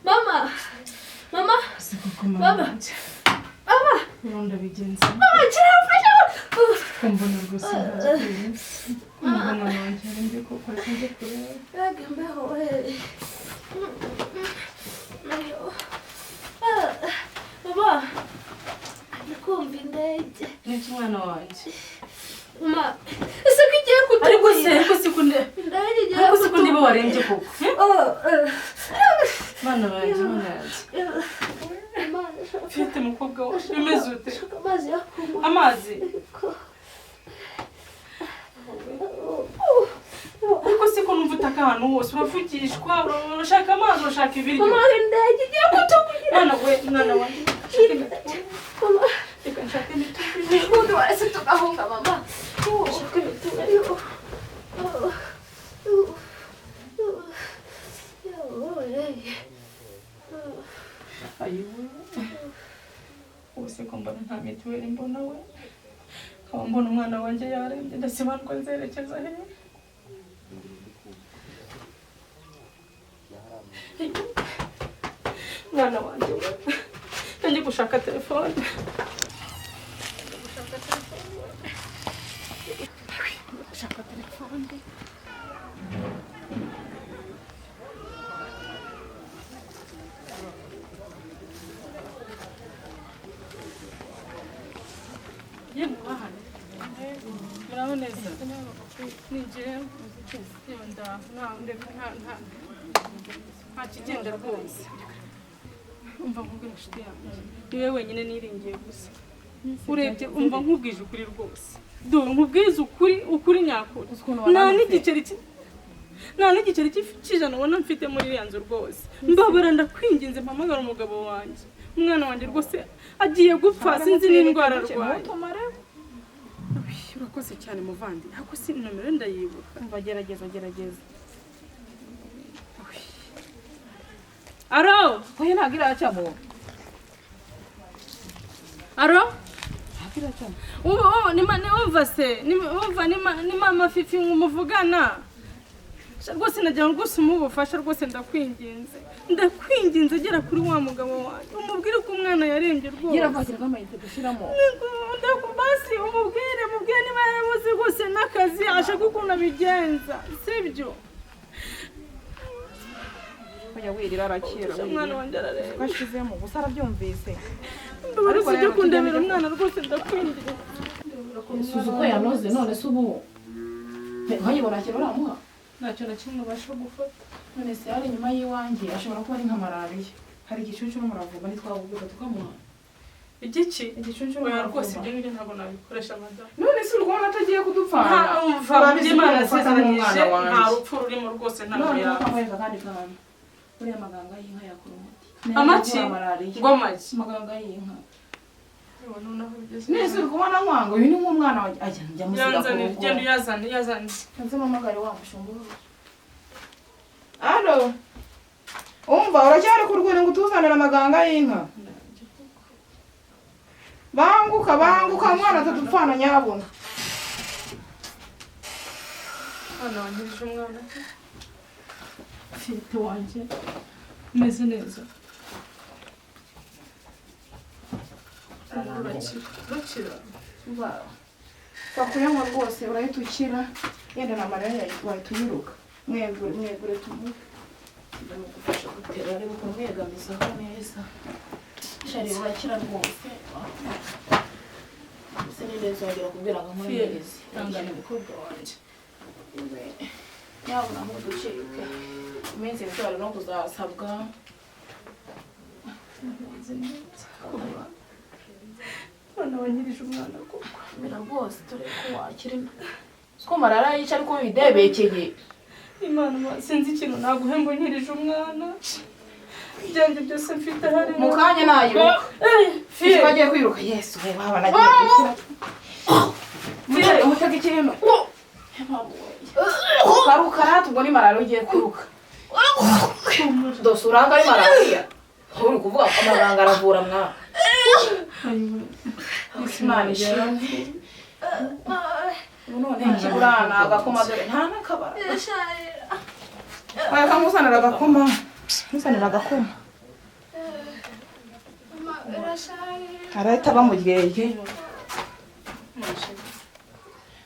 Mama. Mama. Mama. Mama. Nonda bigenza. Mama, kirafasha. Kumbona rwose mbona nanje ndi ko kwaje kure. Yagembe howe. Mayo. Baba. Ndikumva indege. Ni mwana wanje. Mama. Ese kigiye kutuba. Ariko sekunde. Indege igiye Ariko sekunde bo warenje koko. Mana Mama. banje. Fite mukobwa wawe bimeze ute? Amazi yakunywa. Amazi. Ariko siko numva utaka ahantu hose uravugishwa urashaka amazi urashaka ibiryo. Mama, indege igiye kutubugira. Mwana wanje. Mama. Reka nshake imitubi. Ubundi warese tugahunga mama. Ushaka imitungo. Ayiwe. Use ko mbona nta mituweli mbona we. Nkaba mbona umwana wanje yarembye ndasibandwa nzerekeza he. Mwana wanje we. Ngiye gushaka telefone. Gushaka telefone. Muraho neza. Ninjye yonda nta kigenda rwose. Umva nkubwira inshuti yanjye. Niwe wenyine niringiye gusa. Urebye umva nkubwije ukuri rwose. Dore nkubwize ukuri nyakuri. Nta n'igiceri cy'ijana ubona mfite muri iriya nzu rwose. Mbabara ndakwinginze mpamagara umugabo wanjye. Umwana wanjye rwose agiye gupfa sinzi n'indwara arwaye. Urakoze cyane muvandi. Ako si nomero ndayibuka. Umva gerageza. Aro, oya nagira acamo. aro? Nagira acamo. Umva se, ni mama Fifi ngumuvugana. Rwose nagira ngo rwose umubufasha rwose ndakwinginze gera kuri wa mugabo wanjye umubwire ko umwana yarembye rwose Yirafatira amayite gushiramo basi umubwire niba yarabuze rwose n'akazi ashaka ukuntu abigenza sibyo oya wirira arakira umwana wanjye ararembye bashizemo gusa arabyumvise ariko sibyo kundebera umwana rwose ndakwinginze suzu ko yanoze none se ubu nkayibona kiro ramuha ntacyo na kimwe ubasha gufata none se ari nyuma yiwanjye ashobora kuba ari nka malariya hari igicucu n'umuravumba ntitwavuga tukamuha igicuncu oya rwose ibyo ngibyo ntabwo nabikoresha madamu none se urwona atagiye kudupfana Imana yasezeranyije nta rupfu rurimo rwose ntabwo yaba kandi kana uriya maganga y'inka yakora umuti amaki ngo amaki maganga y'inka nese uri kubona nkwanga uyu ni nk'umwana ajya njya musiga ku genda yazane nze mamagare wa mushumba alo umva uracyari ku rwego ngo utuzanire amaganga y'inka banguka mwana atadupfana nyabona hano wangirije umwana Fite wanjye umeze neza urakira wakuyanywa rwose urahita ukira yenda na marariya wahita uyiruka mwegure tumuhe ndamugufasha gutera ariko kumwegamizaho neza shari urakira rwose se neza wagera kubwira ngo nkuremeze tangana umukobwa wanjye yabona aho ducike iminsi bitwara no kuzasabwa none wangirije umwana koko mera rwose dore ko wakira ko marara yica ariko bidebekeye Imana sinzi ikintu naguhembo nkirije umwana byanjye byose mfite hari mu kanya nayibuka Fie bagiye kwiruka yesu we baba nagiye gushyira mutari umutega ikintu karukara tubwo ni marara ugiye kuruka dose uranga ari marariya uri kuvuga ko amaganga aravura mwana Imana ishimwe none kiburana agakoma dore nta nakabara akamusanira agakoma Nzanira agakoma. Mama irashaje. Arahita bamugeye.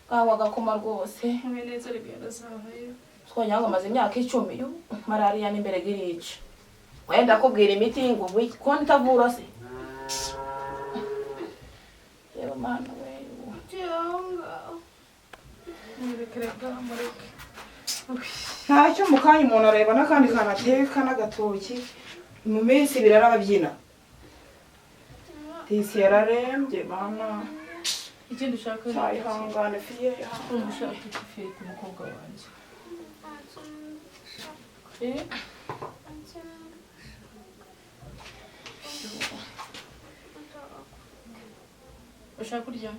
Kawa agakoma rwose. Mwe neza rigenda zabaye. Twanya ngo maze imyaka 10 yo malaria n'imbere girica. Wenda kubwira imiti ngo ko ntavura se. Yeba mana we. Jonga. Murekerega mureke. Ntacyo mukanya umuntu areba n'akandi kana ateka n'agatoki mu minsi birara babyina. Tisi yararembye mama. Ikindi ushaka Sayihangane fiye. ushaka ifite umukobwa wanjye. Ushaka kurya?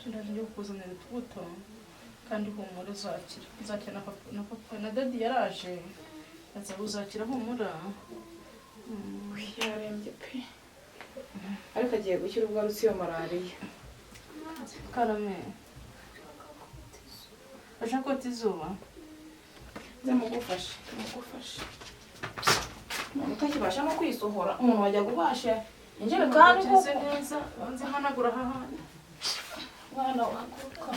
Ndaje ngiye kukuzanira utubuto kandi humura uzakira na papa na dadi yaraje aza uzakira humura. Yarembye pe. Ariko agiye gukira ubwo arutse iyo malaria. Karame. Ashaka kota izuba? Ndamugufasha. Umuntu utakibasha no kwisohora, umuntu wajya gubasha injerekani Keze neza, banze hanagura hahandi. mwana waguka.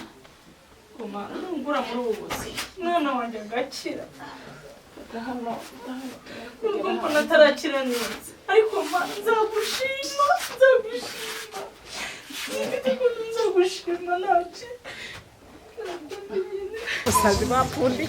Kumana ngura muri ubu buzi. Mwana wanjye agakira. Hano. Nubwo mbona atarakira neza. Ariko Mana nzagushima. Nzagushima nake. Usazi bapundi.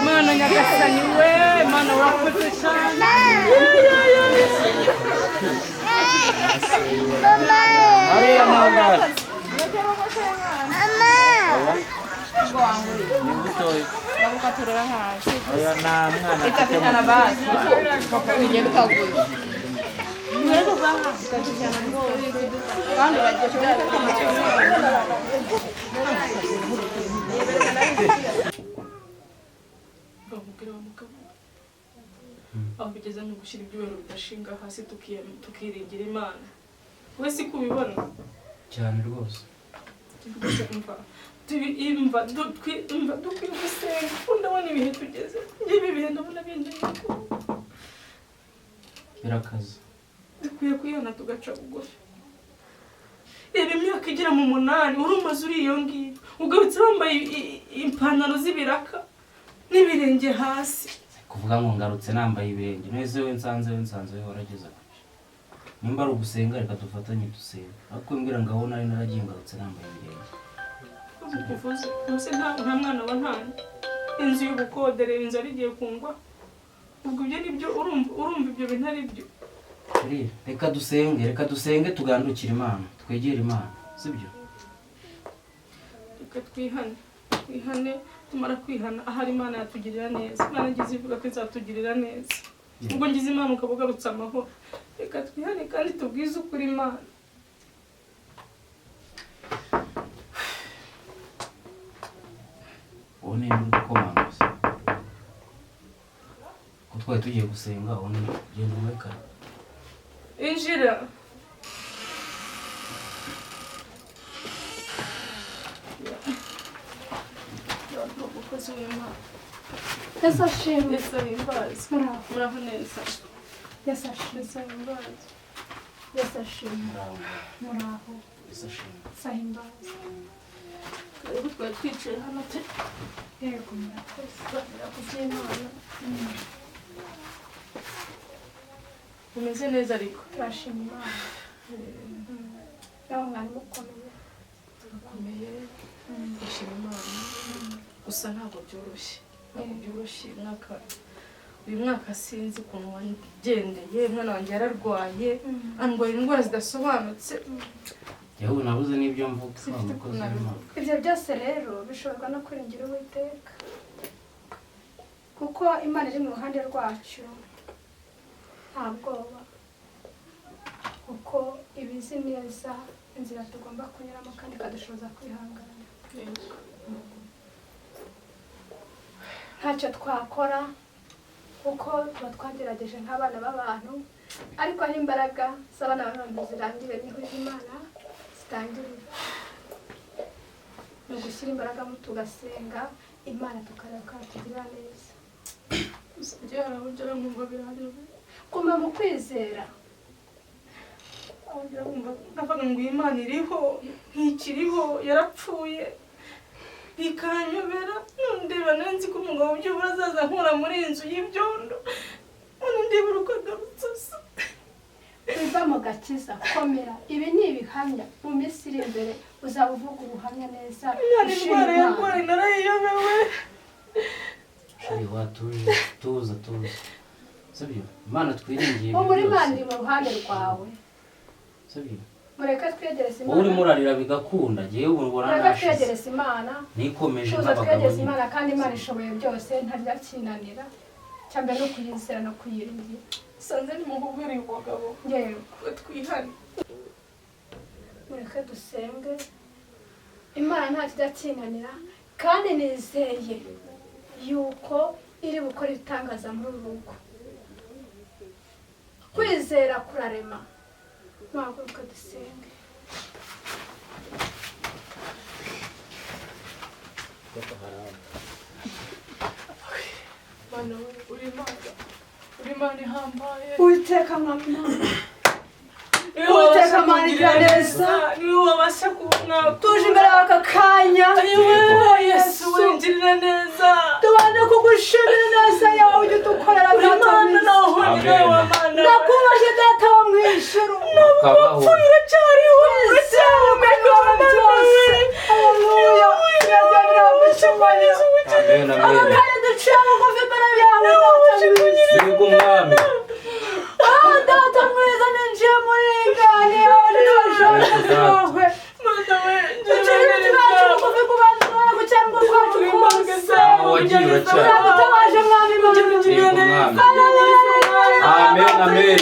Mana nyagasani we, Mana urakoze cyane. Aho bigeze mu gushyira ibyubahiro bidashinga hasi tukiringira Imana. Wese kubibona cyane rwose. Imva dukwiye gusenga. Ndabona ibihe tugeze. Ibi bihe ndabona bindeye. Birakaze. Dukwiye kwihana tugaca bugufi. Reba imyaka igera mu 8 urumaze uri iyo ngiyo. Ugarutse wambaye ipantaro z'ibiraka n'ibirenge hasi. Kuvuga ngo ngarutse nambaye ibirenge. Nese we nsanze we warageze kuki. Nimba ari ugusenga reka dufatanye dusenga. Ariko mbwira ngaho nari naragiye ngarutse nambaye ibirenge. Kuvuze nose nta mwana wa ntani. Inzu y'ubukodere inzu arigiye kungwa. Ubwo ibyo nibyo urumva ibyo bintu ari byo. Reka dusenge tugandukire Imana. Twegere Imana. Sibyo? Reka twihane tumara kwihana ahari Imana yatugirira neza. Imana ngize ivuga ko izatugirira neza. Ubwo ngize Imana ukabugarutse amahoro. Reka twihane kandi tubwize ukuri Imana. One ndi kukomanga. Ko twari tugiye gusenga one genda umweka. Injira. Umukozi w'Imana. Yasashimwe. Yesahimbaza. Muraho neza. Yasashimwe. karibu twari twicaye hano te yego murakoze kubyimana umeze neza ariko turashima Imana nawe mwari mukomeye turakomeye dushima Imana gusa ntabwo byoroshye uyu mwaka sinzi ukuntu wagendeye umwana wanjye yararwaye andwaye indwara zidasobanutse yewe nabuze n'ibyo mvuga ibyo byose rero bishoborwa no kwiringira Uwiteka kuko Imana iri mu ruhande rwacu nta bwoba kuko ibizi neza inzira tugomba kunyuramo kandi ikadushoboza kwihangana ntacyo twakora kuko tuba twagerageje nk'abana b'abantu ariko aho imbaraga z'abana b'abantu zirangire niho Imana zitangirira ni ugushyira imbaraga mu tugasenga Imana tukareba ko yatugirira neza njye harabugera nkumva birarebe guma mu kwizera ndavuga ngo iyi Imana iriho ntikiriho yarapfuye bikanyobera ndeba nzi ko umugabo by'ubura azaza nkura muri iyi nzu y'ibyondo none ndeba uko agarutse biva mu gakiza komera ibi ni ibihamya mu minsi iri imbere uzaba uvuga ubuhamya neza Imana indwara yarwaye narayiyobewe shari watuje tuza sabyo Imana twiringiye ubu muri Imana iri mu ruhande rwawe sabyo mureke twegereze wowe urimo Imana urarira bigakunda jewe ubona mureke nashize twegereze Imana nikomeje tuza nk'abagabo twegereze nyine. Imana kandi Imana ishoboye byose ntarya kinanira cyambere no kuyizera no kuyiringira sanze ni mu bubiri umugabo yewe twihane mureke dusenge Imana nta kijya kinanira kandi nizeye yuko iri gukora ibitangaza muri uru rugo kwizera kurarema mpaguruka dusenge Mana uri Imana ihambaye Uwiteka mwami Imana Uwiteka Imana igira neza. niwe wabasha kubona tuje imbere y'aka kanya ayiwe Yesu wingirira neza tubane kugushimira neza yawe ujya udukorera Imana nawe honyine w'Imana ndakubaje data wo mu ijuru Kabaho. uracyariho haleluya iragira gushimira Amen amen kandi duciye bugufi imbere yawe Yego umwami data mwiza ninjiye muri ingani yawe n'ubushobozi bwawe duciye tubaje bugufi ku bantu bawe gucyangwa kwacu kose wagiye uracyari turagutabaje mwami Imana Yego umwami Amen amen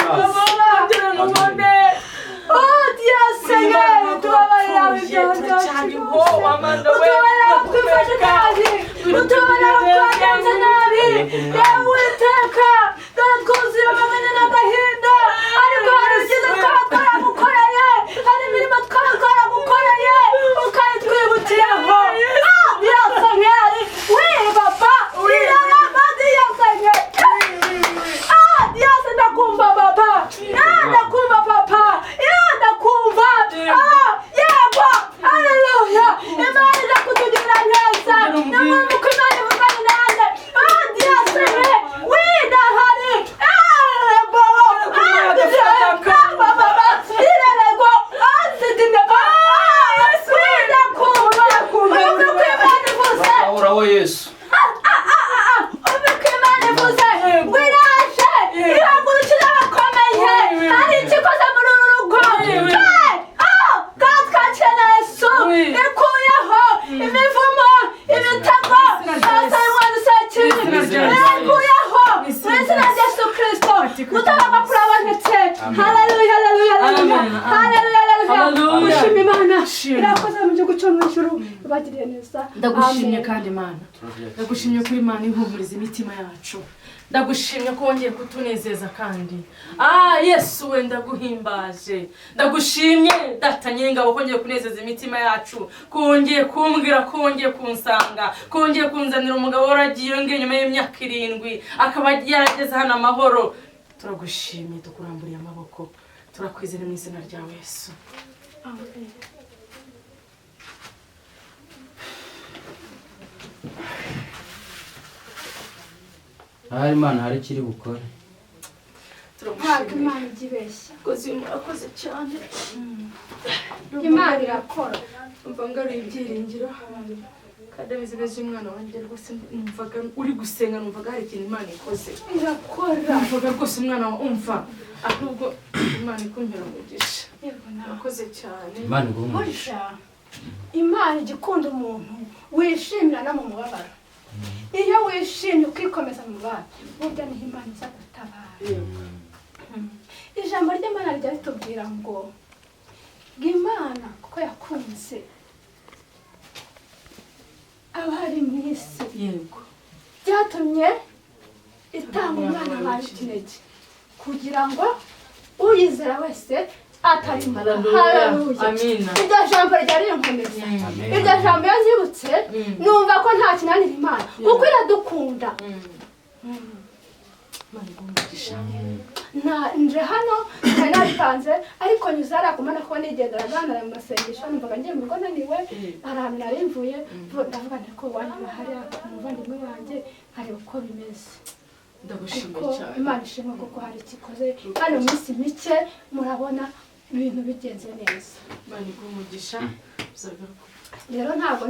Dieu Seigneur, tubabarira ibyaha byacu utubarira twifashe nabi utubarira twagenze nabi yewe Uwiteka dore twuzuye amaganya n'agahinda ariko hari ibyiza twaba twaragukoreye hari imirimo twaba twaragukoreye ukayitwibukiraho Dieu Seigneur oui papa irarama Dieu Seigneur Dieu ndakumva papa ndakumva papa ndakumva yego haleluya Imana ije kutugirira neza n'umuntu uko Imana ivuganye nanjye Dieu Seigneur oui ndahari bowo baba irerego zidineba oui ndakumva uko Imana ivuze Uraho Yesu uko Imana ivuze wiraje ihagurukira abakomeye hari ikikoze muri uru rugo katwakira na Yesu ikuyeho imivumo ibitego asayimwana isakibi ikuyeho mu izina rya Yesu Kristo gutabagwa kurabonetse haleluya haleluya haleluya haleluya ushima Imana irakoze mu gihugu cyo mu ijuru ibagiriye neza ndagushimye kandi Imana ndagushimye kuri Imana ihumuriza imitima yacu ndagushimye ko wongeye kutunezeza kandi Yesu we ndaguhimbaje ndagushimye data nyingabo kongeye kunezeza imitima yacu kongeye kumbwira kongeye kunsanga kongeye kunzanira umugabo waragiye nge nyuma y'imyaka 7 akaba yarageze hano amahoro turagushimye tukuramburiye amaboko turakwizera mu izina rya Yesu amen ahari Imana hari ikiri bukore. ntabwo Imana ijya ibeshya. murakoze cyane. Imana irakora. Umva ngaruye ibyiringiro kandi bizigeze umwana wanjye rwose numvaga uri gusenga, numvaga hari ikintu Imana ikoze. Irakora. Numvaga rwose umwana wa umva ahubwo Imana ikumpera umugisha. Murakoze cyane. Imana igumugisha. Imana ijya ikunda umuntu wishimira no mu mubabaro. Iyo wishimye ukikomeza mu mubabaro burya niho Imana iza gutabara. Ijambo ry'Imana rijya ritubwira ngo Imana kuko yakunze abari mu isi Yego. byatumye itanga umwana wayo ikinege kugira ngo uyizera wese atarimbuka. Haleluya. Amina. Iryo jambo ryari rinkomeza. Iryo jambo iyo nzibutse numva ko nta kinanira Imana kuko iradukunda. Nje hano nari nabipanze ariko nyuze hariya kumana ko nigendera aganira mu masengesho numvaga ngiye mu rugo naniwe ahantu nari mvuye ndavuga nti ko wanyuma hariya umuvandimwe wanjye nkareba uko bimeze. Ndagushimiye cyane. Imana ishimwe kuko hari ikikoze kandi mu minsi mike murabona ibintu bigenze neza. Imana igumugisha. Rero ntabwo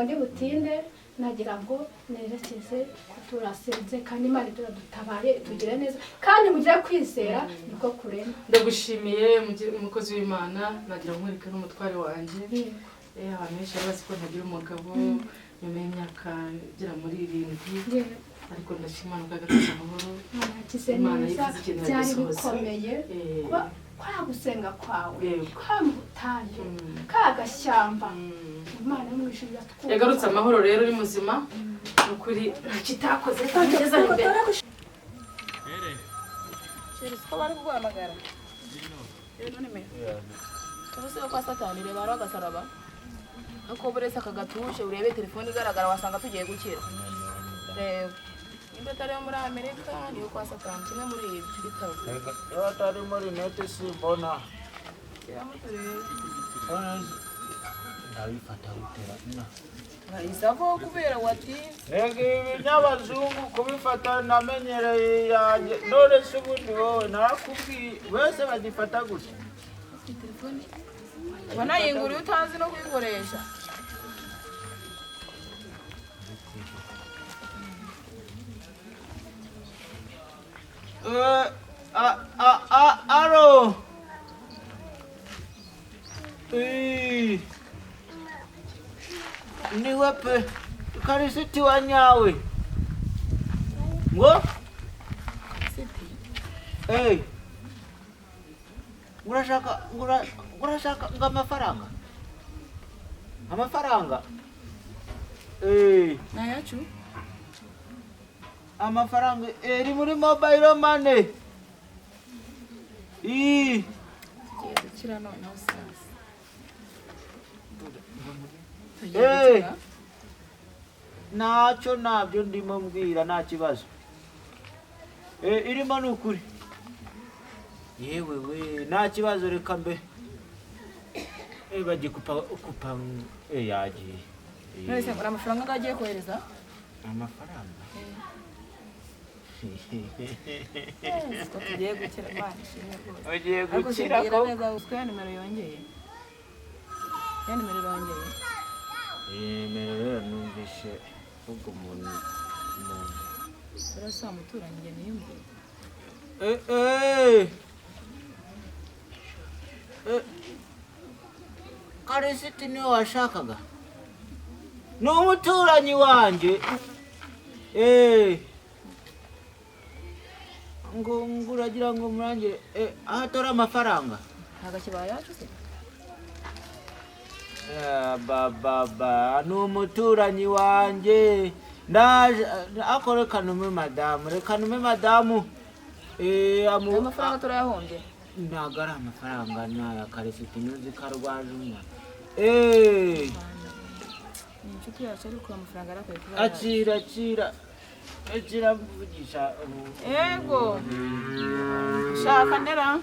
ndi butinde nagira ngo nerekeze ko turasenze kandi Imana iradutabare tugire neza kandi mugire kwizera niko kurema. Ndagushimiye umukozi w'Imana, nagira ngo nkwereke n'umutware wanjye. Abantu benshi bazi ko ntagira umugabo nyuma y'imyaka igera muri 7 ariko ndashima Imana ukagatsa amahoro. Imana yivuze ikintu byari bikomeye kwa gusenga kwawe kwa mutayo ka gashyamba Imana y'umwishinga twuka yagarutse amahoro rero uri muzima ukuri kitakoze kugeza imbere. Cheris ko bari kuguhamagara none me ubuse ko Satani reba aragasaraba uko burese akagatushe urebe telefone igaragara wasanga tugiye gukira. Reba imbetari yo muri Amerika niyo kwa Satani kimwe muri ibyo bitabo yo atari muri nete simbona ndabifata gutera isako kubera wati nege ibinyabazungu kubifata namenyereye yanjye none se ubundi wowe narakubwiye wese bagifata gusa telefone wanayinguriye utazi no kuyikoresha. Alo. Ni wape karisiti wanyawe. Ngo? Ngurashaka ngamafaranga. Amafaranga? Nayacu? Amafaranga eri muri mobile money. Kira none usasa. Nacho nabyo ndimo mbwira nta kibazo. Irimo nukuri. Yewe we nta kibazo reka mbe. Bagikupa yagiye. None se amafaranga ngagiye kohereza? Amafaranga. Tugiye gukira Imana ishimwe rwose. Ugiye gukira ko neza uswe nimero yongeye. Ya nimero yongeye. Nimero numvishe ubwo umuntu. Urasa muturanye niyumve. Karisiti niwe washakaga. Ni umuturanyi wanjye. Ngo nguragira ngo murangire ahatora amafaranga. Nagakibaye yacu se. Baba ni umuturanyi wanjye. Ndaje akore kanume madamu. Amafaranga turayahombye. Ntago ari amafaranga n'aya Karisiti nuzi ko arwaje umwana. Ni inshuti yacu ariko amafaranga arakwiye kuba. Akira mvugisha. Yego. Shaka ndera.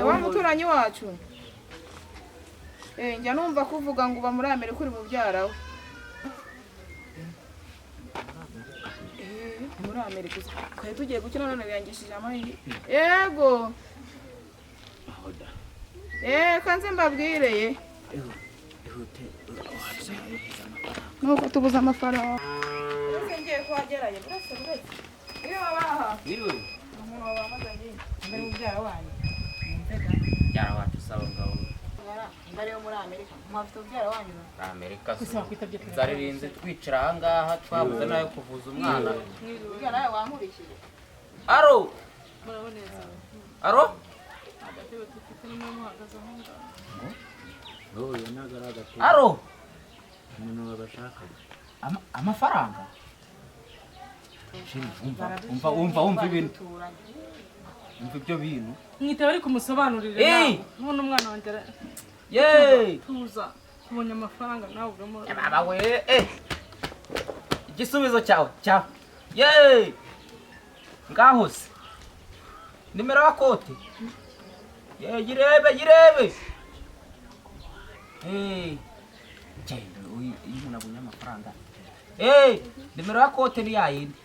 Wa muturanyi wacu. Njya numva kuvuga ngo uba muri Amerika uri mubyara we. muri Amerika twari tugiye gukina none biyangishije amahirwe yego kanze mbabwireye nuko tubuze amafaranga ngiye kuhagerayo buretse iyo babaha umuntu wabamagaye mbere mubyara wanyu byara wacu sawa ngabo mbere yo muri Amerika mwafite ubyara wanyu Amerika zaririnze twicara aha ngaha twabuze nayo kuvuza umwana ubyara nawe wankurikiye aro muraboneza aro agatebe dufite nimwe muhagaze aho ngaho wowe nagaragaza aro umuntu wabashaka amafaranga umva ibintu umva ibyo bintu mwite bari kumusobanurira Eh! none umwana wanjye yeee tuza tubonye amafaranga nawe urimo baba we igisubizo cyawe yeee ngaho se nimero ya kote girebe genda iyo umuntu abonye amafaranga nimero ya kote ni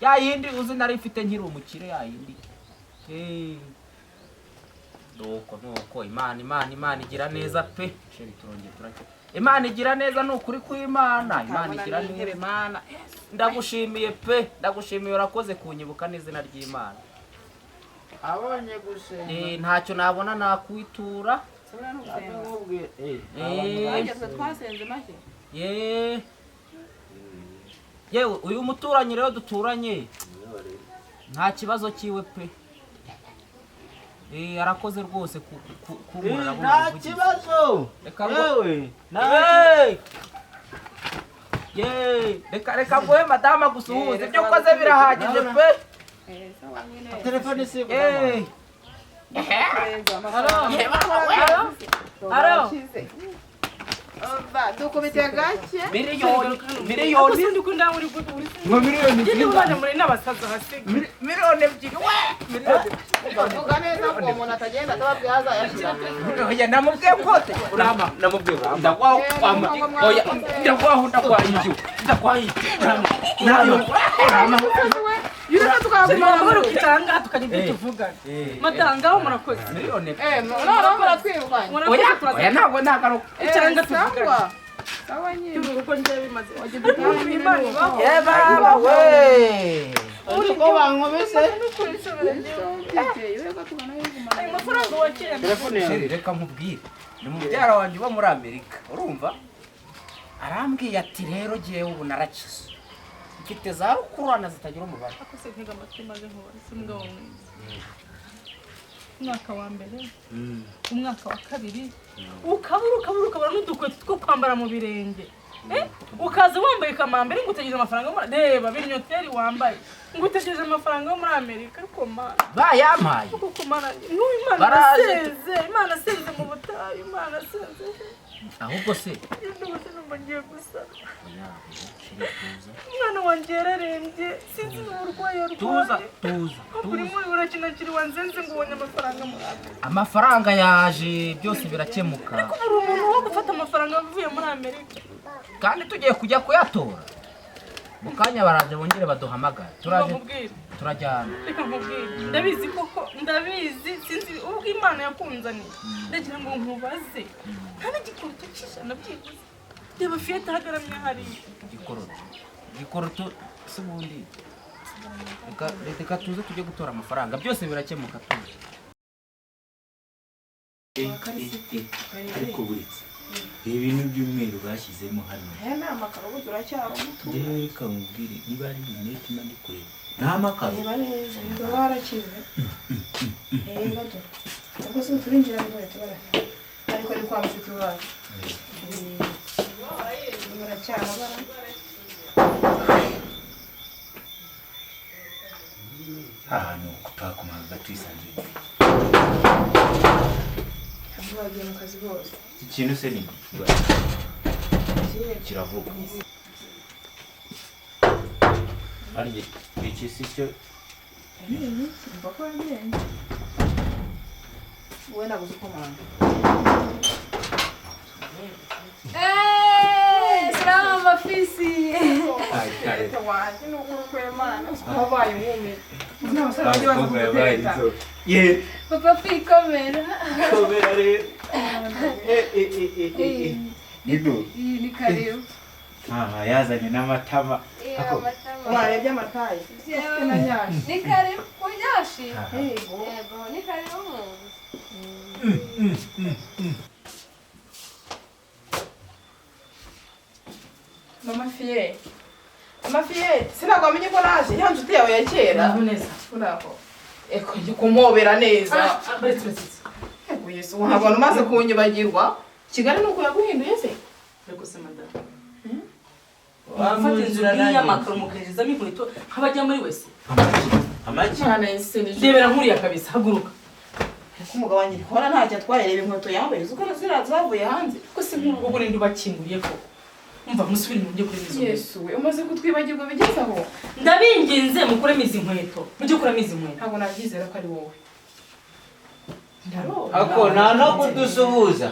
yayindi uzi nari mfite nkiri umukire yayindi nuko imana igira neza pe sheri turongeye turake imana igira neza ni ukuri kw'imana imana igira neza imana ndagushimiye pe ndagushimiye urakoze kunyibuka n'izina ry'imana abonye gusenga ntacyo nabona nakwitura twasenze make yewe uyu muturanyi rero duturanye nta kibazo kiwe pe arakoze rwose kumurira nta kibazo reka nguhe madama gusuhuza ibyo ukoze birahagije pe telefone si dukubite gake miliyoni ndikunda muri ngo miliyoni ndi ubana muri n'abasaza hasi miliyoni ebyiri vuga neza ko umuntu atagenda atababwiye azayashyira oya namubwiye kote urama namubwiye nayo yureka tukaguma amahoro kitanga tukajya ibyo tuvugana matangaho murakoze miliyoni none muratwirukanye oya ntabwo nagaruka itanga tuvugana sawa nyine uko njye bimaze baba we uko bankubise ayo mafaranga wakira telefone yawe reka nkubwire ni mubyara wanjye uba muri Amerika urumva arambwiye ati rero jyewe ubu narakize mfite za rukurana zitagira umubare akose ntega amatwi maze nkubona si mugabo mwiza umwaka wa mbere umwaka wa kabiri ukabura n'udukweto two kwambara mu birenge ukaza wambaye kamambere ngo utegereje amafaranga reba binyoteri wambaye ngo utegereje amafaranga yo muri Amerika ariko mana bayampaye kuko mana imana asenze mu butayu imana asenze ahubwo se ndose numva ngiye gusara umwana wanjye yararembye sinzi n'uburwayi arwaye kuri muri urakinakiri wanzenze ngo ubonye amafaranga muri Amerika amafaranga yaje byose birakemuka ariko buri umuntu wo gufata amafaranga avuye muri Amerika kandi tugiye kujya kuyatora mu kanya baraje bongere baduhamagara turajyana reka nkubwire ndabizi koko ndabizi sinzi ubwo imana yakunzaniye ndagira ngo nkubaze nta n'igikoroto cy'ijana byibuze reba fiyete ahagaramye hariya igikoroto si ubundi reka tuze tujye gutora amafaranga byose birakemuka tuzi ariko buritse ibintu by'umweru bashyizemo hano aya ni amakaro ubu turacyari umutu reka nkubwire niba ari interineti nandi kureba ni amakaro reba neza ngo warakize gato ubwo se turinjira ngo tubara ariko ni kwa mushiki wacu baracyabara ahantu twakomaga twisanzuye bagiye mu kazi bose iki kintu se ni kiravuga arye iki si cyo simba ko yagenda wowe nabuze ukomanga Salama mafisi. wanjye n'ukuri kw'Imana wabaye umwumi n'abasore bagiye baza kugutereta ye papa kwikomera komera rero nido iyi ni karibu yazanye n'amatama warebye amataye ufite na nyashi ni karibu ku nyashi yego yego ni karibu mu mama fiye sinabwo wamenye ko naje ya nshuti yawe ya kera neza uraho eko njye kumobera neza uretse ego yesu wabona umaze kunyibagirwa kigali ni uko yaguhinduye se ariko se madamu wafata inzu y'amakaro mukagerezamo inkweto nk'abajya muri wese amagi cyane sinije ndebera nkuriya kabisa haguruka ko umugabo wanjye ndikubona ntacyo atwaye reba inkweto yambaye uzi ko ziriya zavuye hanze ko si nk'urugo buri ndubakinguriye ko umva musubire mu byo kurema izo nkweto yesu we umaze kutwibagirwa bigeze aho ndabinginze mukuremo izi nkweto mujye kuramo izi nkweto ntabwo nabyizera ko ari wowe ako nta no kudusuhuza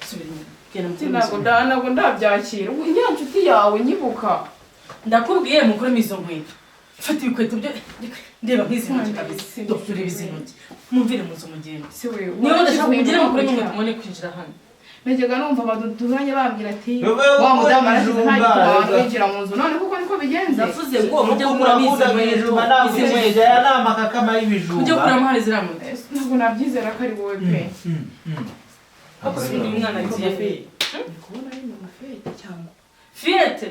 subira inyuma genda mukuremo izo ntabwo nkweto ntabwo ndabyakira ya nshuti yawe nyibuka ndakubwiye mukuremo izo nkweto fata ibikweto byo ndeba nk'izi ntoki kabisa dore izi ntoki mumvire mu nzu mugende si we niba mudashaka kugera mukuremo inkweto mubone kwinjira hano najyaga numva abadutuzanye bambwira ati Wowe wa mudamu arasize nta ujumba, gitabo reka. winjira mu nzu none kuko niko bigenze ndavuze ngo mujye kuramo izi nkweto izi nkweto aya ni amakakama y'ibijumba mujye kuramo hano ziriya nkweto ntabwo nabyizera ko ari wowe pe ariko si uyu mwana agiye ndi kubona ari mu mafete cyangwa fiyete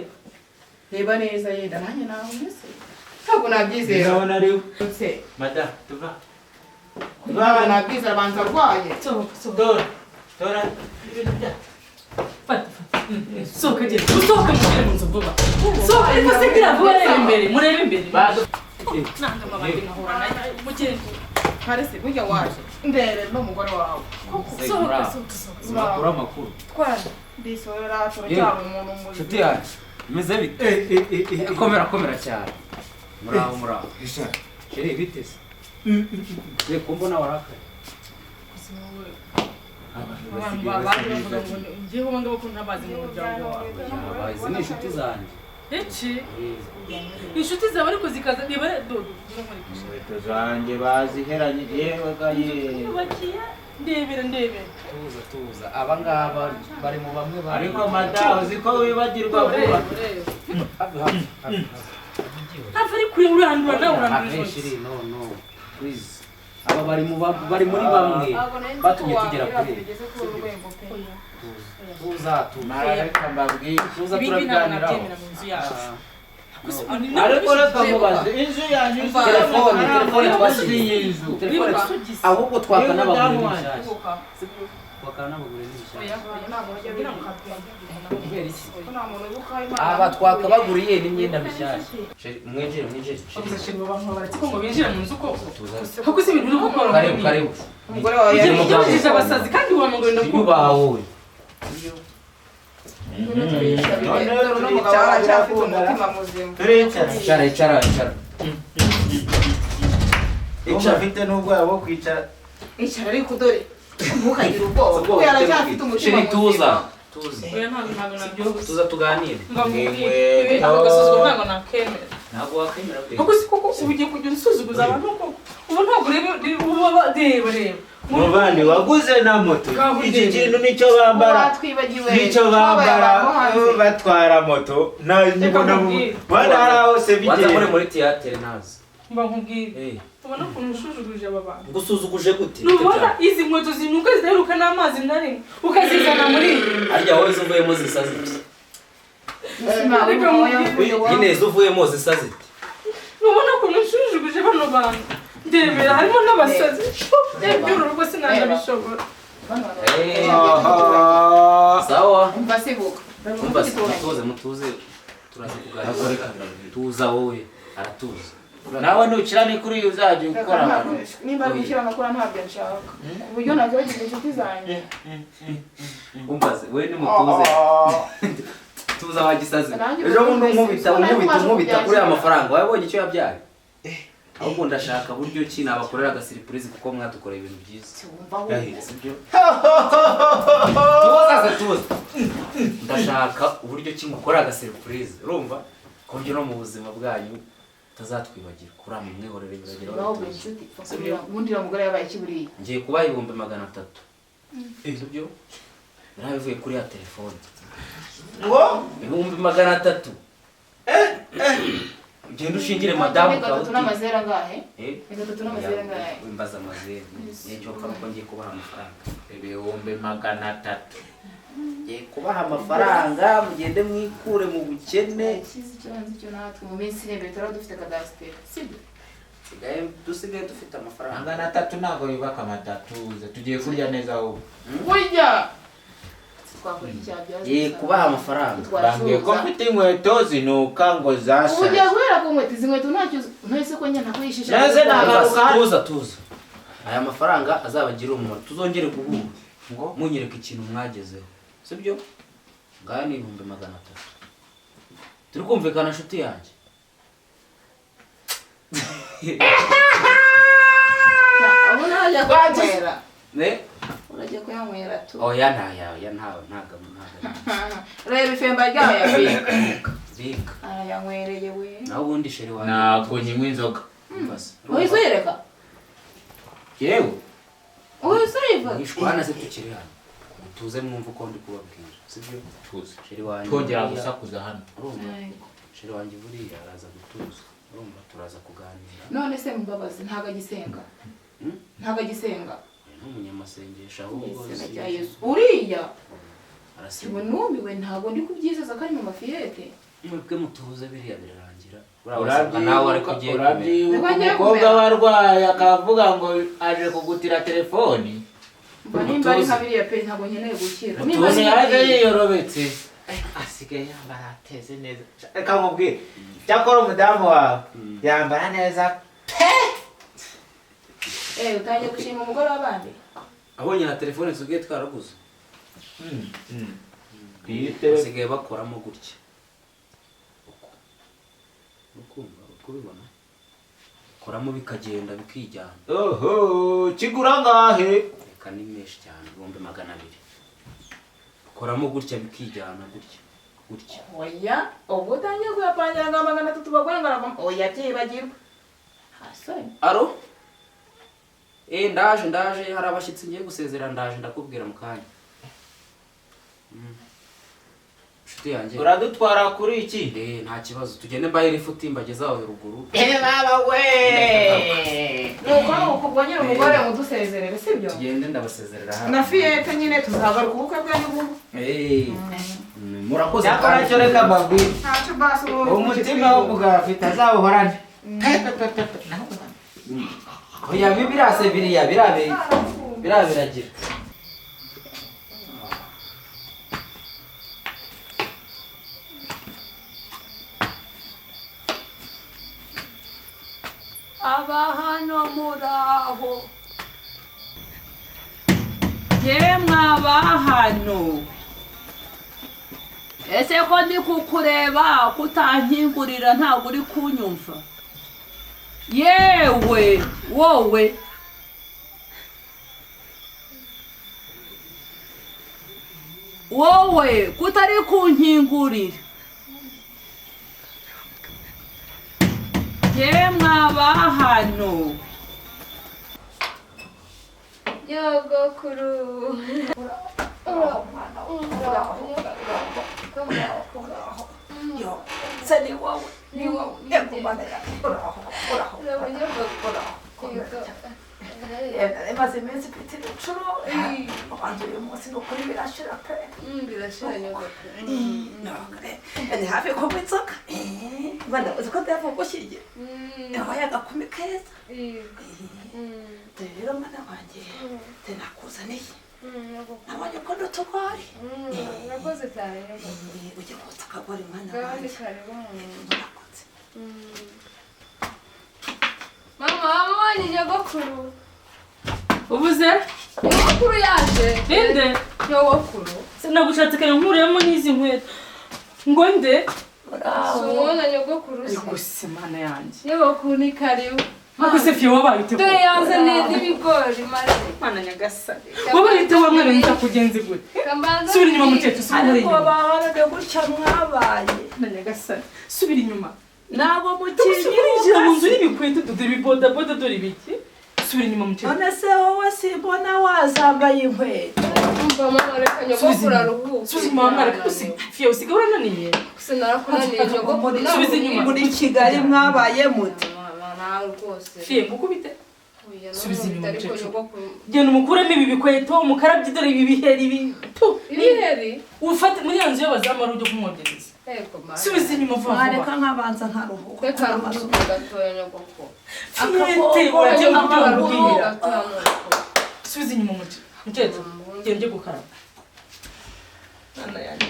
reba neza yenda nanjye nawe mbese ntabwo nabyizera urabona ari se mada tuva ntabwo nabyizera banza arwaye sohoka sohoka tora tora ibintu bya fata fata sohoka genda usohoke mugere mu nzu vuba sohoka ariko se ngira vuba reba imbere murebe imbere nanga amabandi nkahura nayo mugende harese burya waje ndere n'umugore wawe sohoka sohoka sohoka makuru amakuru twara ndisorera turacyari umuntu muzima nshuti yanjye imeze bite komera komera cyane muraho muraho sheri biteze reka mbona warakaye abantu babandi bavuga ngo njyewe ubu ngubu ko ntabazi mu muryango wawe izi ni inshuti zanjye iki inshuti zawe ariko zikaza niba dodo inkweto zanjye baziheranye yewe ga yewe bakiye ndebera ndebera tuza tuza aba ngaba bari mu bamwe bari ariko mada uzi ko wibagirwa vuba hafi ari kure urandura nawe urandura hafi intoki shiri no no please aba bari muri bamwe batumye tugera kuri tuza marareka mbabwire tuza ibindi ntabwo turabiganiraho nabyemera mu nzu yacu ariko reka mubaze inzu yanyu telefone twasiye inzu telefone ahubwo twaka n'abagure n'ibishyashya twaka n'abagure n'ibishyashya kubera iki aba twaka baguriye n'imyenda mishyashya mwinjire mwinjire ko ngo binjira mu nzu koko kuko si ibintu uri gukora karibu karibu umugore wawe ugiye yari kujya abasazi kandi wamugore iyo ndakuba ubaha wowe n'umugabo aracyafite umutima muzima turicara icara icara icara icyo afite n'ubwoba bwo kwicara icara ariko dore ntukagire ubwoba kuko yaracyafite umutima shiri tuza muzima tuza oya ntabwo nabyo tuza tuganire ibi ako gasuzuguro ntabwo nakemera ntabwo wakwemera pe kuko si koko ubu ugiye kujya usuzuguza abantu koko ubu ntabwo reba reba muvandi waguze na moto iki kintu nicyo bambara watwibagiwe nicyo bambara batwara moto nanyibona bana hari aho se waza muri bigenda muri tiyatere nazi mba nkubwire ubona ukuntu ushujuguje aba bantu gusuzuguje gute nubona izi nkweto zinuka zidaheruka n'amazi na rimwe ukazizana muri ibi harya wowe zuvuyemo zisa zite nyine zuvuyemo zisa zite nubona ukuntu ushujuguje bano bantu ndebera harimo n'abasazi iby'uru rugo sinanabishobora sawa umva sibuka umva mutuze turaza kuganira tuza wowe aratuza nawe nukira ni kuri uyu uzajya ukora abantu nimba ari gukira amakuru ntabyo nshaka ku buryo nakibagize inshuti zanjye umbaze we ni mutuze tuza wagisazi Nanjye ejo bundi umuntu unkubita kuri aya wese mafaranga wabonye icyo yabyaye ahubwo ndashaka buryo ki nabakorera agasiripurize kuko mwadukoreye ibintu byiza sibyo tuza ndashaka uburyo ki mukorera agasiripurize urumva ko ku buryo no mu buzima bwanyu tazatwibagira kurama mwihorere biragira Ahubwo inshuti ubundi umugore yabaye kiburiye. ngiye kubaha 300. Sibyo narabivuye kuri ya telefone ngo 300. Genda ushingire madamu Gatatu n'amazera ngahe? Eh? Gatatu n'amazera ngahe? Imbaza amazera. Nicyo mpamvu ko ngiye kubaha amafaranga. 300. Ngiye kubaha amafaranga mugende mwikure mu bukene. Kizi cyo natwe mu minsi iri imbere dufite kadasiteri. Sibyo? Dusigaye dufite amafaranga. 300 ntabwo yubaka amatatuza tugiye kurya neza wowe. Burya twakora icyabyaza. Kubaha amafaranga. Bambwiye ko mfite inkweto zinuka ngo zasha. Uburyo guhera ku nkweto izi nkweto ntacyo ntese ko nyana kuyishisha. Neze nagaruka. Tuza. Aya mafaranga azabagira umumaro. Tuzongere guhura. Ngo munyereka ikintu mwagezeho. Sibyo? Ngaya ni 300. Turi kumvikana nshuti yanjye. Abo najya kwera. Ne? Urajya kuyanywera tu. Oya ntawe. Reba ifemba ryawe yabika. Bika. Arayanywereye we. Naho ubundi sheri wanjye. Ntabwo nywa inzoga. Uhise uyereka? Yewe. Uhise uyiva? Nishwana se tukiri hano. Tuze mwumva uko ndi kubabwira. Sibyo? Tuze. Sheri wanjye. Twongera gusakuza hano. Urumva? Sheri wanjye buriya araza gutuza. Urumva turaza kuganira. None se mbabazi ntago agisenga. Ntago agisenga. N'umunyamasengesho ahubwo Sena Yesu. Uriya. arasenga. Numiwe ntago ndi kubyizeza ko ari mu mafiyete. Mwebwe mutuze biriya birarangira. Umukobwa warwaye akavuga ngo aje kugutira telefoni. Nimba ari nka biriya pe ntago nkeneye gukira. Tubone yaje yiyorobetse. Asigaye yambara ateze neza. Reka nkubwire. Cyakora umudamu wawe yambara neza. Utangiye gushima umugore w'abandi. Abonye na telefone tugiye twaraguze. Basigaye bakoramo gutya. Ukumva kubibona. Koramo bikagenda bikijyana. Oho, kigura ngahe? Reka ni menshi cyane 200. Koramo gutya bikijyana gutya. Oya, ubu utangiye kuyapangira ngo 300 bagore ngo oya byibagirwa. Hasoni. Aro? Ndaje hari abashyitsi ngiye gusezera ndaje ndakubwira mu kanya. Nshuti yanjye. Uradutwara kuri iki? Nta kibazo tugende mbaye ifuti mbageza aho ruguru. Baba we. Nuko ukubonye umugore mudusezerere sibyo? Tugende ndabasezerera hano. Na fiyete nyine tuzagaruka ubukwe bwanyu bubu. Murakoze. Yakora cyo reka mbabwire. Ntacyo basi Umutima wo kugafita azawuhorane. Oya bibirase biriya biragira. Abahano muraho. Yemwe abahano. Ese ko ndi kukureba kutankingurira ntabwo uri kunyumva. Yewe wowe. Wowe kutari kunkingurira. Yemwe abahano. Nyogokuru. Sani wowe. Ni wowe. Ekumana ya. Emaze iminsi mfite inshuro abanza uyu munsi ni ukuri birashira pe. Birashira nyogokuru. Ni hafi kunywa inzoga. Bana uzi ko ndavugushyige. Aho yagakumi keza. Rero mwana wanjye nakuzaniye. Nabonye ko ndutugwari. Nakoze cyane nyogokuru. Ujye kotsa akagwari mwana Kandi wanjye. kare bamwe. Nakoze. Mama wabonye nyogokuru. Ubuze? Nyogokuru yaje. Ninde? Nyogokuru. Sinagushatse kare nkuremo n'izi nkweto. Ngo nde? Sumona nyogokuru se. Gusa mana yanjye. Nyogokuru ni karibu. Ako se fiye wabaye ute? dore yanzaniye n'ibigori maze Mana nyagasani. Wabaye ute wa mwana nzakugenze gute? Subira inyuma mukecuru, subira ariko inyuma. baharage gutya mwabaye Mana nyagasani. Subira inyuma. ntabwo Subira mu nzu mukinyuka n'ibikweto dore ibibodaboda dore ibiki. Subira inyuma mukecuru. none se wowe simbona wazambaye inkweto umva mama reka nyogokuru aruhuke Subiza inyuma mwana kasi fiye usiga urananiye. se narakunaniye nyogokuru Subiza inyuma. muri Kigali mwabaye mute nawe rwose Fiye ngukubite. Oya, Subiza inyuma, ariko mukecuru. nyogokuru Genda umukuremo ibi bikweto umukarabye dore ibi biheri ibi. Tu. ibiheri Ufate muri yanzu y'abazamara ujye kumwogereza. ego mama Subiza inyuma vuba mwareka vuba. nkabanza nkaruhuka reka ruhuke gatoya nyogokuru Fiyete wajya kubyambwira. gatoya nyogokuru Subiza inyuma mukecuru. Genda ujye gukaraba. Mana yanjye.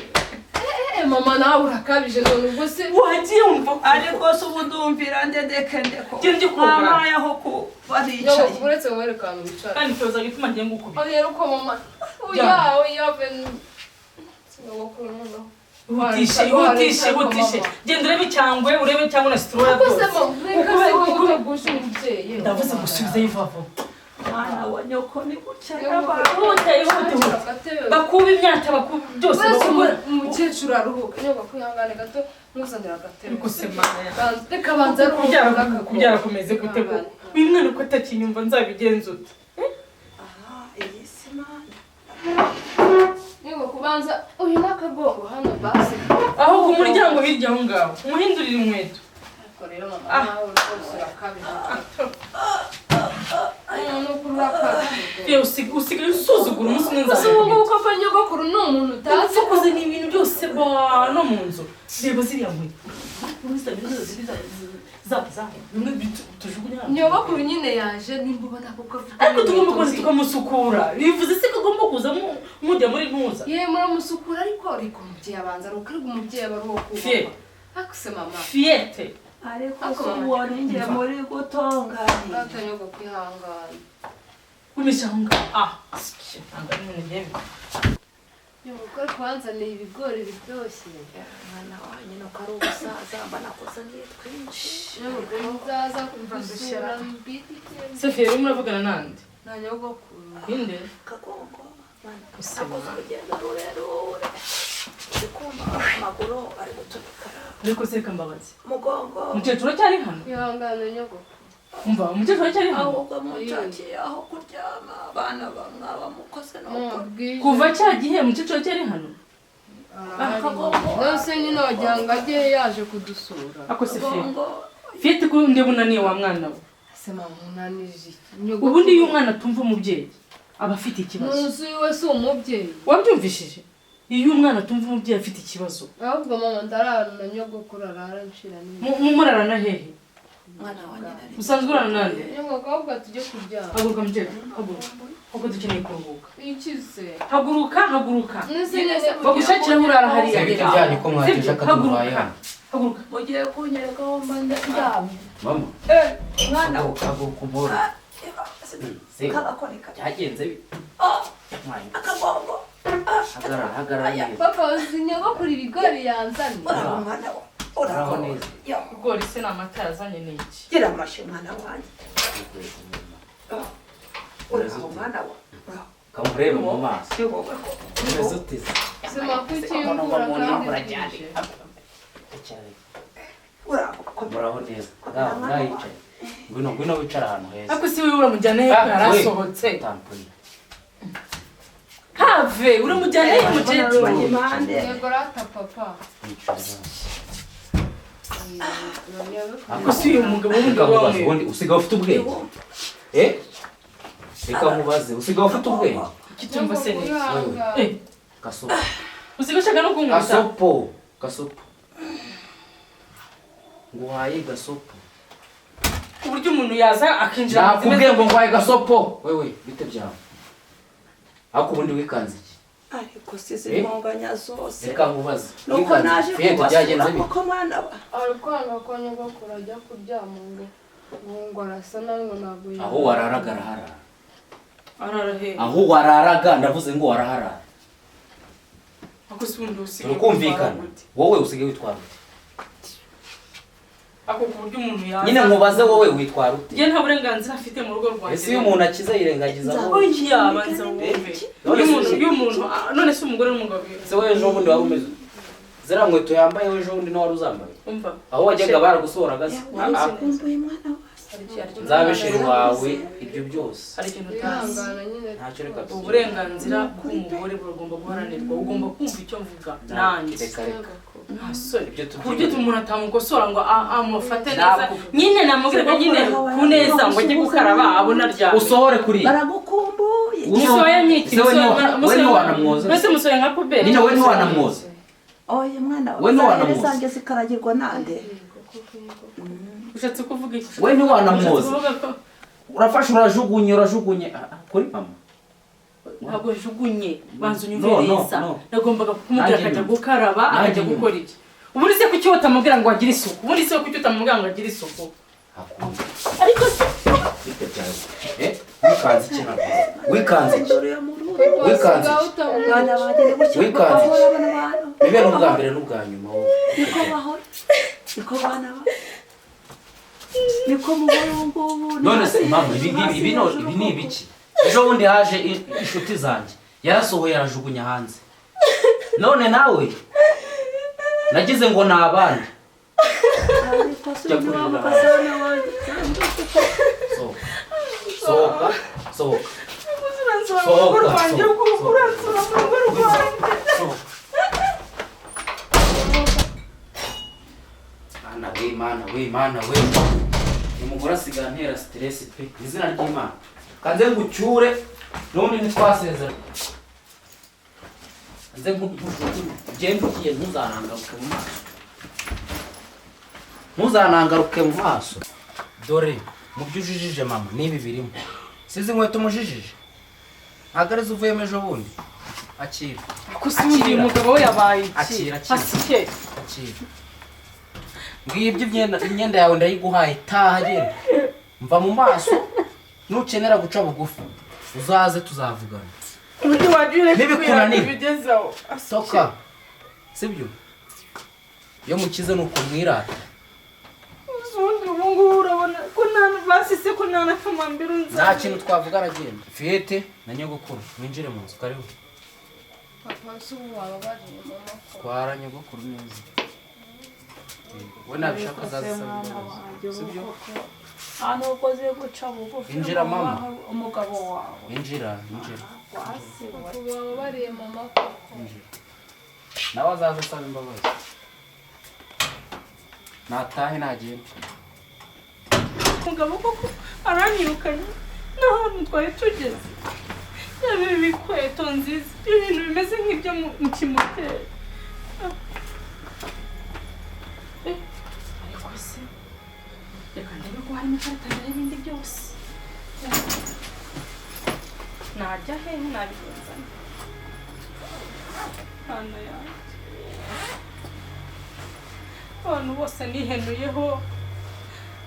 mama nawe urakabije none ubwo se Wagiye wumva ko ariko se ubu ndumvira ndedeke ndeko Genda ukubura. mwabayeho ko baricaye nyogokuru uretse werekana wicara kandi tuza gituma ngiye ngukubita. oya uko mama oya ben nyogokuru noneho Hutishe. Genda urebe cyangwe urebe cyangwa na sitoro ya Ako se byose. mama reka se wowe gusha umubyeyi Ndavuze gusubizayo vuba vuba. mwana wa nyoko ni gutya Ihute. Bakuba imyaka bakuba byose bakuba. umukecuru aruhuka nyogokuru ihangane gato ntuzanire agatebe Ariko se mana yanjye. reka banza aruhuka Kubyara kumeze gute ko uyu mwana ko atakinyumva nzabigenza ute? iyi si mana niba kubanza uyu n'akagongo hano basi Aho ku muryango hirya aho ngaho umuhindurire inkweto. ariko rero mama nawe rwose urakabije n'ukuri urakabije Yewe usigaye usuzugura umunsi umwe gusa ubu ngubu nzakubita. koko nyogokuru ni umuntu utazi Utazi ni ibintu byose no mu nzu. Reba ziriya nkweto. Bimwe tujugunya hano. nyogokuru nyine yaje nimba ubona kuko afite Ariko tugomba kuza tukamusukura. Bivuze se ko agomba kuza mujya muri ntuza. yewe muramusukura ariko umubyeyi abanza aruhuka ariko umubyeyi aba aruhuka Fie. ariko se mama Fiyete. ariko se ubona inge muri gutonganya data nyogokuru ihangane Umisha aho ngaho. Anga ni ndebe. nyogokuru kubanzaniye ibigori biryoshye mwana wanjye nuko ari ubusaza mba nakuzaniye twinshi nyogokuru nzaza kudusura mbidike Sofia urimo uravugana nande? na nyogokuru Inde? kagongo mwana nakoze urugendo rurerure ndi kumva amaguru ari gutunikara Ariko se kambabazi. mugongo Umukecuru cyari hano? ihangane nyogokuru Umva umukecuru cyari hano? ahubwo mucakiye aho kuryama abana bamwe bamukoze nuko Kuva cya gihe umukecuru cyari hano? nose nyine wagira ngo ajye yaje kudusura Ako se Fiyete. Fiyete ko ndeba unaniye wa mwana we. ese mama unanije Ubundi iyo umwana atumva umubyeyi aba afite ikibazo. nuzi we si umubyeyi Wabyumvishije? Iyo umwana atumva umubyeyi afite ikibazo. ahubwo mama ndarara na nyogokuru arara nshira nini Murarana hehe? mwana wanjye nari Usanzwe urana nande? nyogokuru ahubwo tujye kuryama Haguruka mukecuru. Haguruka. Kuko dukeneye kuruhuka. ikize Haguruka. nese nyine Bagushakira urara hariya. ibiti byanyu ko mwateje akadubaye hano Haguruka. mugiye kunyereka aho mba ndaryamye mama mwana haguruka umpore kagakonika byagenze akagongo hagarara neza papa uzi nyogokuru ibigori yanzaniye uraho mwana wa uraho neza Ubwo se ni amata yazanye ni iki? gira amashyi mwana wanjye uraho mwana wa uraho kamurebe mu maso ni wowe ko umeze uteze sima kuki imvura kandi uraho muraho neza mwahicaye ngwino wicara ahantu heza Ako si wewe uramujyana he yarasohotse. tamponi Have uramujyana he mukecuru. impande yego rata papa Ako si uyu mugabo reka w'umugabo mubaze wawe. ubundi usigaye ufite ubwenge reka mubaze usigaye ufite ubwenge Kitumva se ni. ihangane Eh, gasopo usigashaka no kunkubita. gasopo nguhaye gasopo Uburyo umuntu yaza akinjira mu nakubwiye ngo nguhaye gasopo wewe bite byawe ariko ubundi wikanze iki ariko sizi imponganya zose reka mubaze nuko naje byagenze kubasura bite kuko mwana wa ari kwanga ko nyogokuru ajya kuryama ngo arasa nawe ngo ntabwo aho wararaga araharara arara he. aho wararaga ndavuze ngo waraharara Ako si undi usigaye. turikumvikana wowe usigaye witwara ute ako ku buryo umuntu yaza nyine nkubaze wowe witwara ute njye nta burenganzira afite mu rugo rwanjye ese iyo umuntu akiza yirengagiza wowe iki yabanza wumve iyo umuntu none se umugore n'umugabo se wowe ejo bundi wari umeze ziriya nkweto yambaye ejo bundi niwe wari uzambaye umva aho wajyaga baragusohoraga se nzabishira iwawe ibyo byose hari ikintu utazi ihangana nyine ntacyo reka uburenganzira bw'umugore buragomba guharanirwa ugomba kumva icyo mvuga nanjye reka reka ntasore ibyo ku buryo umuntu atamukosora ngo amufate neza Ntabwo. nyine namubwiraga nyine ku neza ngo ajye gukaraba abona aryamye usohore kuri baragukumbuye musoya nk'iki we ntiwanamwoza mbese musoya nka puberi nyine we ntiwanamwoza oya mwana We ntiwanamuzi. zanjye zikaragirwa nande ushatse kuvuga iki we ntiwanamwoza Ushatse kuvuga ko urafashe urajugunye kuri mama ntabwo jugunye banza No, unyumviriza no. nagombaga kumubwira Nanjye akajya nyuma. gukaraba Nanjye akajya nyuma. gukora iki ubundi se kuki utamubwira ngo agire isuku ubundi se kuki utamubwira ngo agire isuku hakunda ariko se bite byawe wikanze iki ntabwo wikanze iki ndore mu rugo wikanze wasigaye iki utamubona mwana wanjye ni gutya Wikanze iki? bahora bana bantu bibe n'ubwa mbere n'ubwa nyuma wowe niko bahora niko bana ba niko mubona ubu ngubu none se mama ibi ni ibiki ejo bundi haje inshuti zanjye yarasohoye arajugunya hanze none nawe nagize ngo ni abandi ariko se ni wa mukazana wanjye sohoka sohoka urugo rwanjye uransura mu rugo rwanjye mana we umugore asigara ntera stress pe izina ry'Imana kanze ngucyure none ntitwasezera kanze ngende ugiye ntuzanangaruke mu maso ntuzanangaruke mu maso dore mu byo ujijije mama n'ibi birimo sizi inkweto mujijije ntabwo arizo uvuyemo ejo bundi akira gusa uyu mugabo we yabaye iki Akira, akira. asike akira ngibyo imyenda yawe ndayiguhaye taha genda mva mu maso nukenera guca bugufi uzaze tuzavugana undi wagiye Nibikunanira. bigezaho soka sibyo iyo mukize nuko mwirata ubundi ubu ngubu urabona ko nta basise ko nta n'akamambiri unza nta kintu twavugana genda fiyete na nyogokuru mwinjire mu nzu karibu papa se ubu waba bariye mama ko twara nyogokuru neza we nabishaka azazisaba imbabazi sibyo hano ukoze guca bugufi Injira, mama. umugabo wawe injira papa baba bariye mama ko nawe azaza asaba imbabazi natahe nagenda umugabo koko aranyirukanye n'ahantu twari tugeze yaba ibi bikweto nziza ibintu bimeze nk'ibyo mu kimoteri ariko se reka ndebe ko harimo ikarita n'ibindi byose najya hehe nabigenzana hano yanjye abantu bose nihenuyeho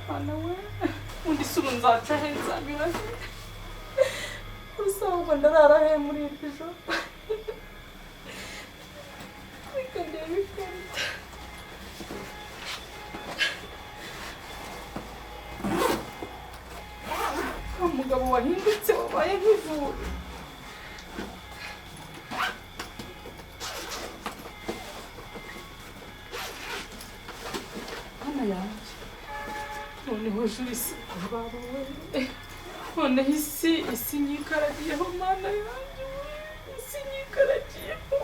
hano we undi si ubu nzaca he nzabibaze gusa ahubwo ndarara he muri iri joro reka ndebe ikarita umugabo wahindutse wabaye nk'ivura hano yanjye noneho juri isi kubaruwe noneho isi nyikaragiyeho mana yanjye isi nyikaragiyeho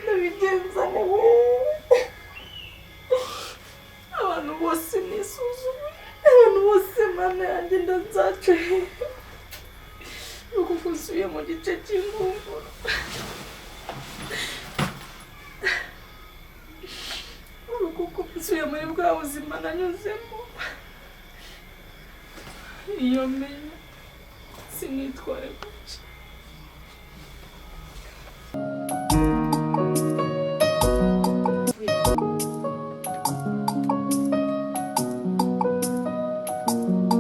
ndabigenza nawe abantu bose nisuzume abantu bose mana yanjye ndazaca hehe nuko kuzuye mu gice cy'ingunguru kuko nsuye muri bwa buzima nanyuzemo iyo menya sinitware gutya